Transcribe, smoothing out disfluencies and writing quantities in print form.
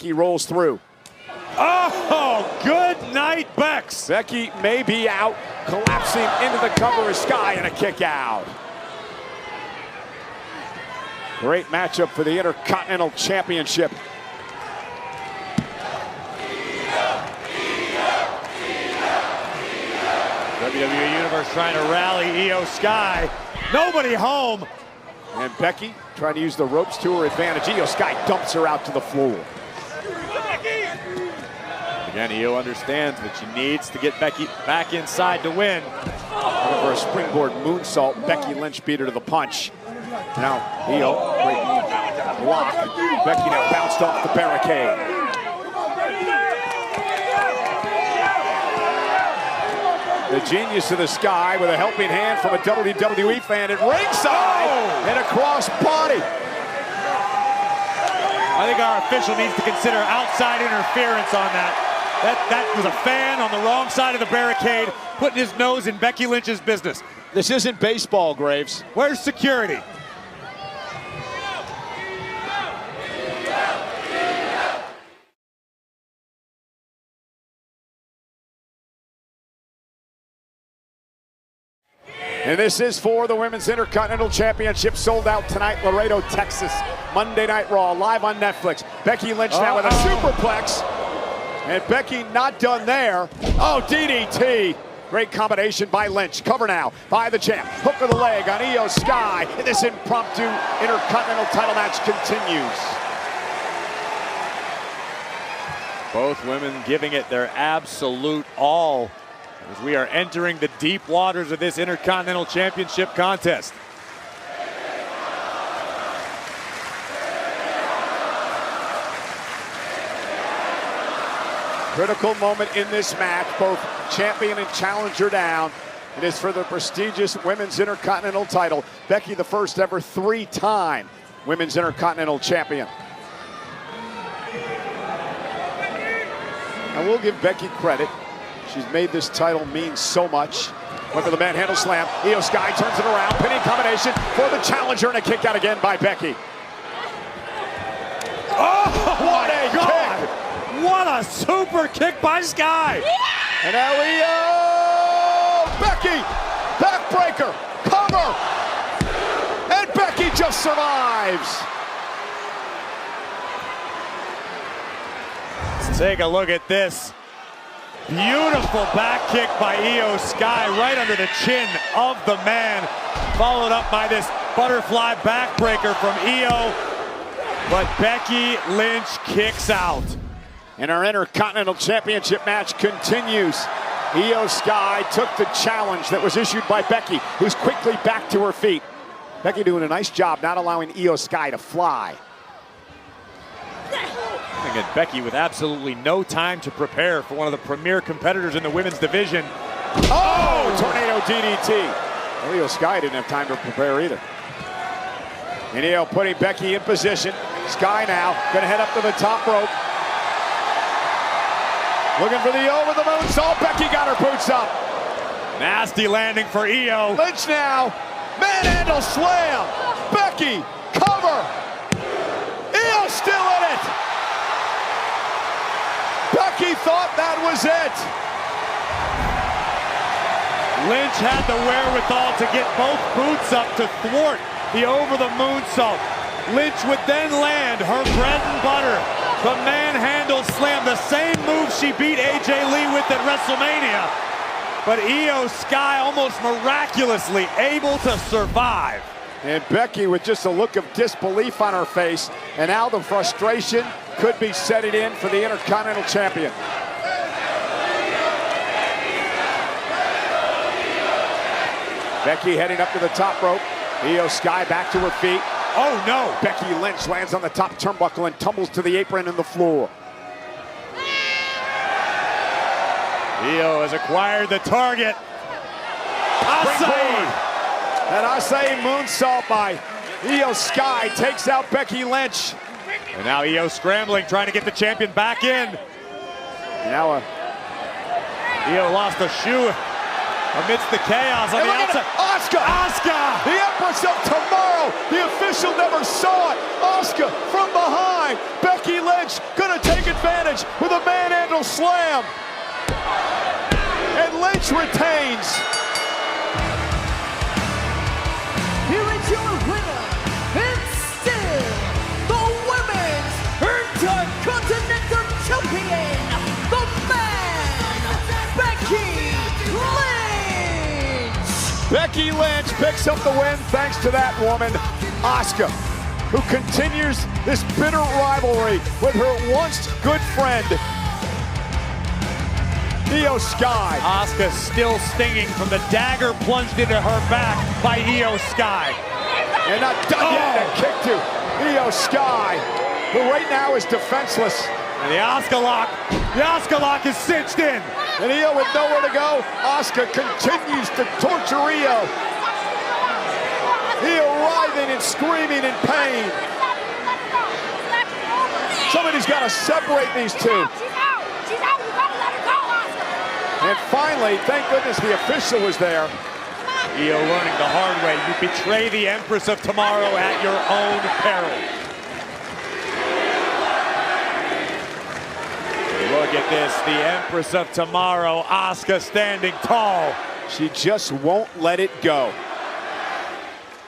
He rolls through. Oh, good night, Bex. Becky may be out, collapsing into the cover of Sky and a kick out. Great matchup for the Intercontinental Championship. WWE Universe trying to rally Io Sky. Nobody home. And Becky trying to use the ropes to her advantage. Io Sky dumps her out to the floor. Again, Io understands that she needs to get Becky back inside to win. For a springboard moonsault, Becky Lynch beat her to the punch. Now, Io, great block. Becky now bounced off the barricade. The genius of the Sky with a helping hand from a WWE fan at ringside and a cross body. I think our official needs to consider outside interference on that. That was a fan on the wrong side of the barricade, putting his nose in Becky Lynch's business. This isn't baseball, Graves. Where's security? And this is for the Women's Intercontinental Championship, sold out tonight, Laredo, Texas. Monday Night Raw, live on Netflix. Becky Lynch now with a superplex. And Becky not done there. Oh, DDT. Great combination by Lynch. Cover now by the champ. Hook of the leg on Io Sky. And this impromptu Intercontinental title match continues. Both women giving it their absolute all as we are entering the deep waters of this Intercontinental Championship contest. Critical moment in this match, both champion and challenger down. It is for the prestigious Women's Intercontinental title. Becky, the first ever three-time Women's Intercontinental Champion. I will give Becky credit. She's made this title mean so much. Went for the manhandle slam. Io Sky turns it around. Pinning combination for the challenger and a kick out again by Becky. Oh, what a God. Kick! What a super kick by Sky! Yeah! And now Io! Becky! Backbreaker! Cover! And Becky just survives! Let's take a look at this. Beautiful back kick by Io Sky right under the chin of the man. Followed up by this butterfly backbreaker from Io. But Becky Lynch kicks out. And our Intercontinental Championship match continues. Io Sky took the challenge that was issued by Becky, who's quickly back to her feet. Becky doing a nice job not allowing Io Sky to fly. And Becky with absolutely no time to prepare for one of the premier competitors in the women's division. Oh, tornado DDT. Well, Io Sky didn't have time to prepare either. And Io putting Becky in position. Sky now gonna head up to the top rope. Looking for the over the moonsault. Becky got her boots up. Nasty landing for Io. Lynch now. Manhandle slam. Becky, cover. Io still in it. Becky thought that was it. Lynch had the wherewithal to get both boots up to thwart the over the moonsault. Lynch would then land her bread and butter, the manhandle slam, the same move she beat AJ Lee with at WrestleMania. But Io Sky almost miraculously able to survive. And Becky with just a look of disbelief on her face, and now the frustration could be setting in for the Intercontinental Champion. Becky heading up to the top rope. Io Sky back to her feet. Oh no! Becky Lynch lands on the top turnbuckle and tumbles to the apron and the floor. Io has acquired the target. An Asai moonsault by Io Sky takes out Becky Lynch. And now Io scrambling, trying to get the champion back in. Now Io lost a shoe. Amidst the chaos on the outside. Asuka! Asuka! The Empress of Tomorrow! The official never saw it! Asuka from behind! Becky Lynch gonna take advantage with a manhandle slam! And Lynch retains! Here is your winner, and still the Women's Intercontinental Champion, the man, Becky Lynch! Becky Lynch picks up the win thanks to that woman, Asuka, who continues this bitter rivalry with her once good friend, Io Sky. Asuka still stinging from the dagger plunged into her back by Io Sky. And not done yet, and kick to Io Sky, who right now is defenseless. And the Asuka lock is cinched in. And Io with nowhere to go, Asuka continues to torture Io. Io writhing and screaming in pain. Somebody's got to separate these two. And finally, thank goodness the official was there. Io learning the hard way. You betray the Empress of Tomorrow at your own peril. Look at this, the Empress of Tomorrow, Asuka standing tall. She just won't let it go.